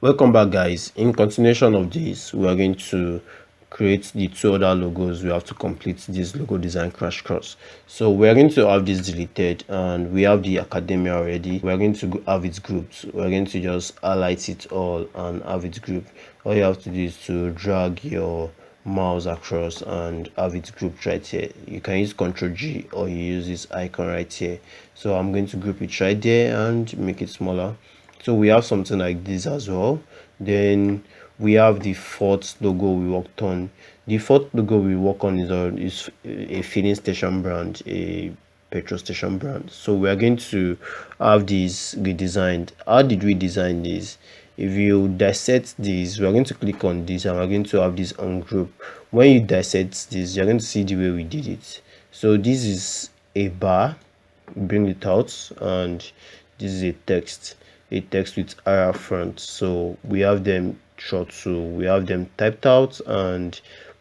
Welcome back, guys. In continuation of this, we are going to create the two other logos. We have to complete this logo design crash course. So we are going to have this deleted, and we have the academia already. We are going to have it grouped. We are going to just highlight it all and have it grouped. All you have to do is to drag your mouse across and have it grouped right here. You can use Ctrl G or you use this icon right here. So I'm going to group it right there and make it smaller. So we have something like this as well. Then we have the fourth logo we worked on. The fourth logo we work on is a filling station brand, a petrol station brand. So we are going to have these redesigned. How did we design this? If you dissect this, we are going to click on this and we're going to have this ungroup. When you dissect this, you're going to see the way we did it. So this is a bar, bring it out, and this is a text with arrow front. So we have them short, so we have them typed out, and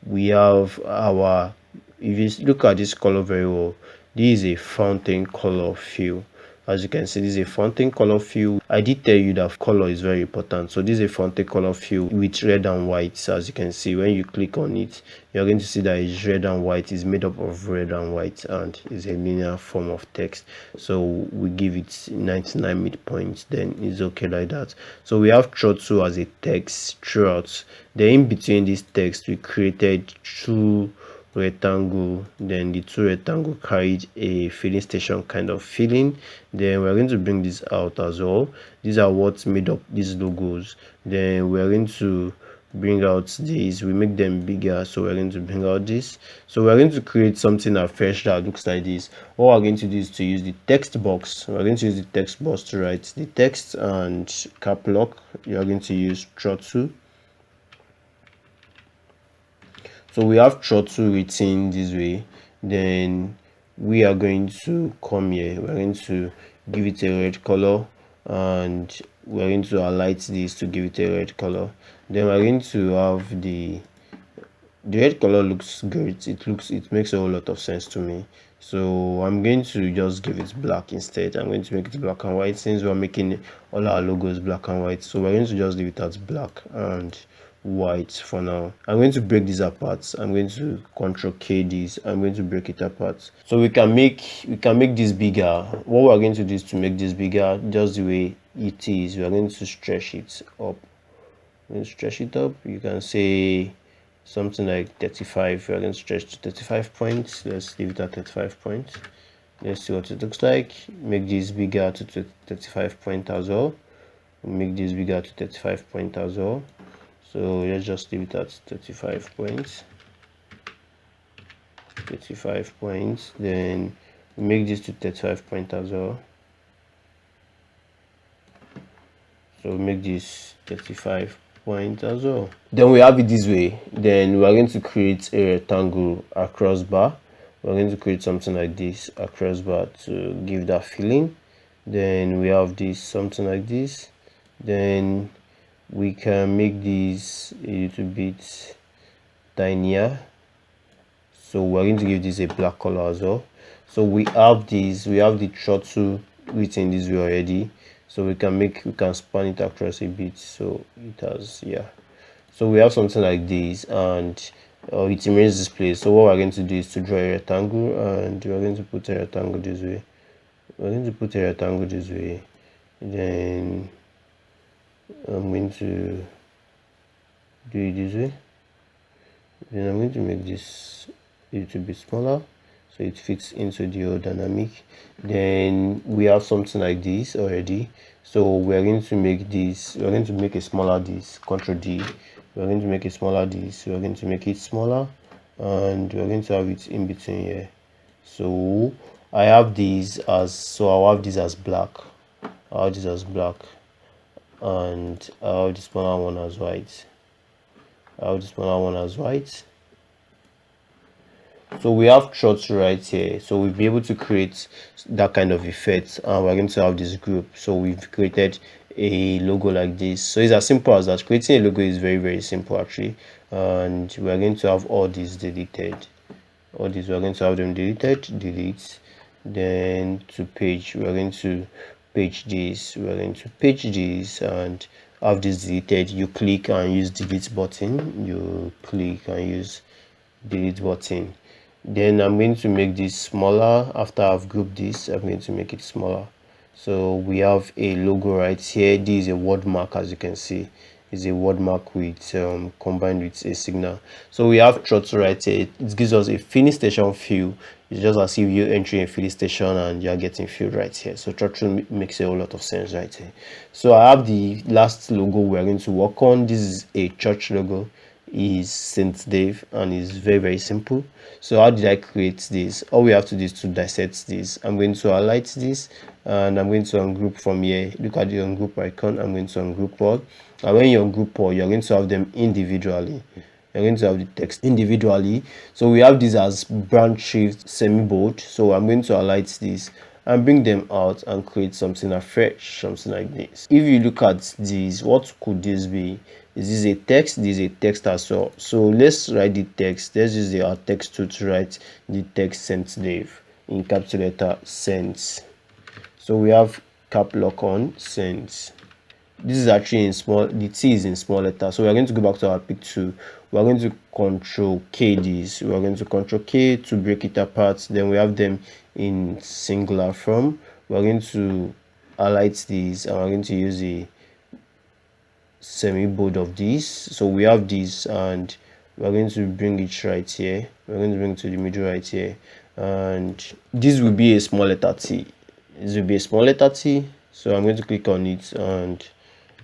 we have our, if you look at this color very well, this is a fountain color fill. As you can see, this is a fountain color fill. I did tell you that color is very important. So this is a fountain color fill with red and white. So as you can see, when you click on it, you're going to see that it's red and white. It's made up of red and white and is a linear form of text. So we give it 99 midpoints, then it's okay like that. So we have throttle as a text throughout. Then in between this text, we created two rectangle. Then the two rectangle carried a filling station kind of feeling. Then we're going to bring this out as well. These are what made up these logos. Then we're going to bring out these, we make them bigger, so we're going to bring out this. So we're going to create something afresh that looks like this. What we're going to do is to use the text box. We're going to use the text box to write the text, and cap lock, you're going to use throttle. So we have throttle written this way. Then we are going to come here, we're going to give it a red color, and we're going to highlight this to give it a red color. Then we're going to have the red color looks great. It makes a whole lot of sense to me. So I'm going to just give it black instead. I'm going to make it black and white, since we're making all our logos black and white. So we're going to just leave it as black and white for now. I'm going to break these apart. I'm going to Ctrl K this. I'm going to break it apart so we can make this bigger. What we're going to do is to make this bigger just the way it is. We're going to stretch it up. You can say something like 35. We're going to stretch to 35 points. Let's leave it at 35 points. Let's see what it looks like. Make this bigger to 35 point as well. Make this bigger to 35 point as well. So let's just leave it at 35 points. 35 points. Then make this to 35 point as well. So make this 35 point as well. Then we have it this way. Then we are going to create a rectangle across bar. We're going to create something like this across bar to give that feeling. Then we have this something like this. Then we can make this a little bit tinier, so we're going to give this a black color as well. So we have this, we have the throttle written this way already, so we can span it across a bit, so it has, yeah, so we have something like this, and it remains this place. So what we're going to do is to draw a rectangle, and we're going to put a rectangle this way. Then I'm going to do it this way. Then I'm going to make this a little bit smaller so it fits into the whole dynamic. Then we have something like this already, so we're going to make this, we're going to make a smaller this, Ctrl D. We're going to make a smaller this, we're going to make it smaller, and we're going to have it in between here. So I have these as, so I'll have this as black, and I'll have the smaller one as white. So we have throttle right here, so we'll be able to create that kind of effect, and we're going to have this group. So we've created a logo like this. So it's as simple as that. Creating a logo is very, very simple actually, and we're going to have all these deleted. We're going to have them deleted, delete. Then to page, we're going to page this, and have this deleted, you click and use delete button. You click and use delete button. Then I'm going to make this smaller. After I've grouped this, I'm going to make it smaller. So we have a logo right here. This is a word mark, as you can see. Is a word mark with combined with a signal. So we have throttle right here. It gives us a filling station feel. It's just as if you're entering a filling station and you're getting filled right here. So throttle makes a whole lot of sense right here. So I have the last logo we're going to work on. This is a church logo. Is Saint Dave, and it's very simple. So how did I create this? All we have to do is to dissect this. I'm going to highlight this and I'm going to ungroup from here. Look at the ungroup icon. I'm going to ungroup all, and when you ungroup all, you're going to have them individually. You're going to have the text individually. So we have this as branch shift semi bold. So I'm going to highlight this and bring them out and create something afresh, something like this. If you look at this, what could this be? Is this a text? This is a text as well. So let's write the text. Let's use our text tool to write the text Saint Dave in capital letter Saint. So we have cap lock on Saint. This is actually in small, the T is in small letter. So we're going to go back to our pick tool. We're going to control K this. We're going to control K to break it apart. Then we have them in singular form. We're going to highlight these and we're going to use a semi bold of this. So we have this and we're going to bring it right here. We're going to bring it to the middle right here, and this will be a small letter T. This will be a small letter T. So I'm going to click on it and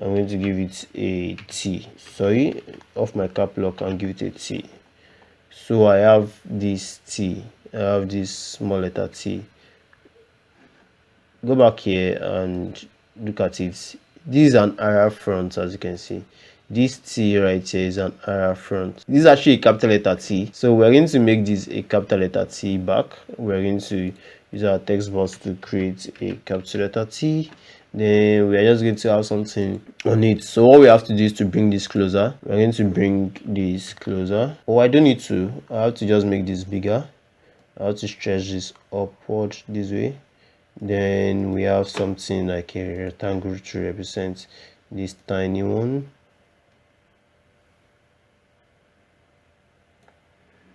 I'm going to give it a T. Sorry, off my cap lock and give it a T. So I have this T. I have this small letter T. Go back here and look at it. This is an arrow front, as you can see. This T right here is an arrow front. This is actually a capital letter T. So we're going to make this a capital letter T back. We're going to use our text box to create a capital letter T. Then we are just going to have something on it. So all we have to do is to bring this closer. We're going to bring this closer. Oh, I don't need to. I have to just make this bigger. I have to stretch this upward this way. Then we have something like a rectangle to represent this tiny one.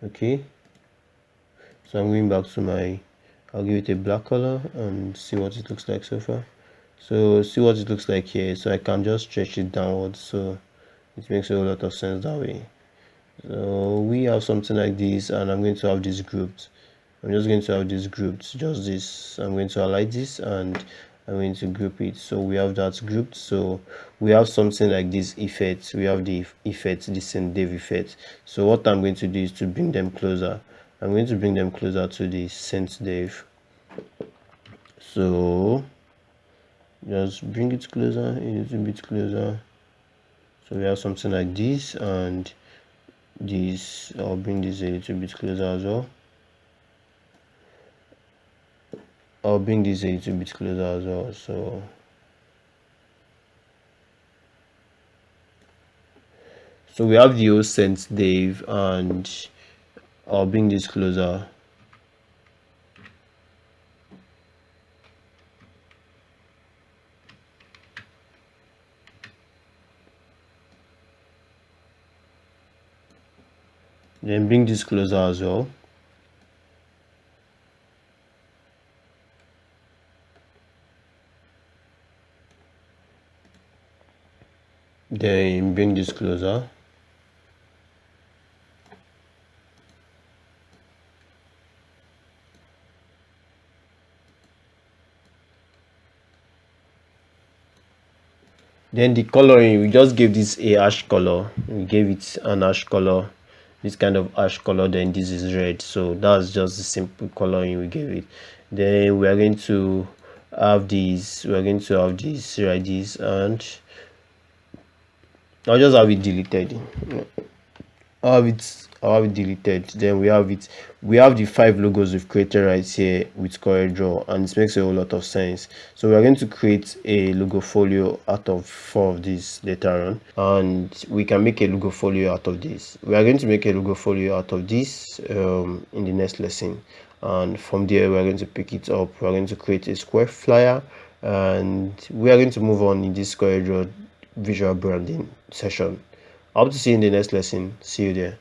Okay, so I'm going back to my, I'll give it a black color and see what it looks like so far. So see what it looks like here. So I can just stretch it downwards, so it makes a whole lot of sense that way. So we have something like this, and I'm going to have this grouped. I'm just going to have this grouped, just this. I'm going to highlight this and I'm going to group it. So we have that grouped. So we have something like this effect. We have the effect, the Saint Dave effect. So what I'm going to do is to bring them closer. I'm going to bring them closer to the Saint Dave. So just bring it closer, a little bit closer. So we have something like this, and this, I'll bring this a little bit closer as well. I'll bring this a little bit closer as well. So we have the old Saint Dave, and I'll bring this closer. Then bring this closer as well. Then bring this closer. Then the coloring, we just gave this a ash color. We gave it an ash color, this kind of ash color. Then this is red. So that's just the simple coloring we gave it. Then we are going to have these. We are going to have this right, this, and I'll just have it deleted. I'll have it deleted. Then we have it. We have the 5 logos we've created right here with CorelDRAW, and it makes a whole lot of sense. So we're going to create a logo folio out of 4 of these later on, and we can make a logo folio out of this. We are going to make a logo folio out of this in the next lesson, and from there we're going to pick it up. We're going to create a square flyer, and we are going to move on in this CorelDRAW visual branding session. I hope to see you in the next lesson. See you there.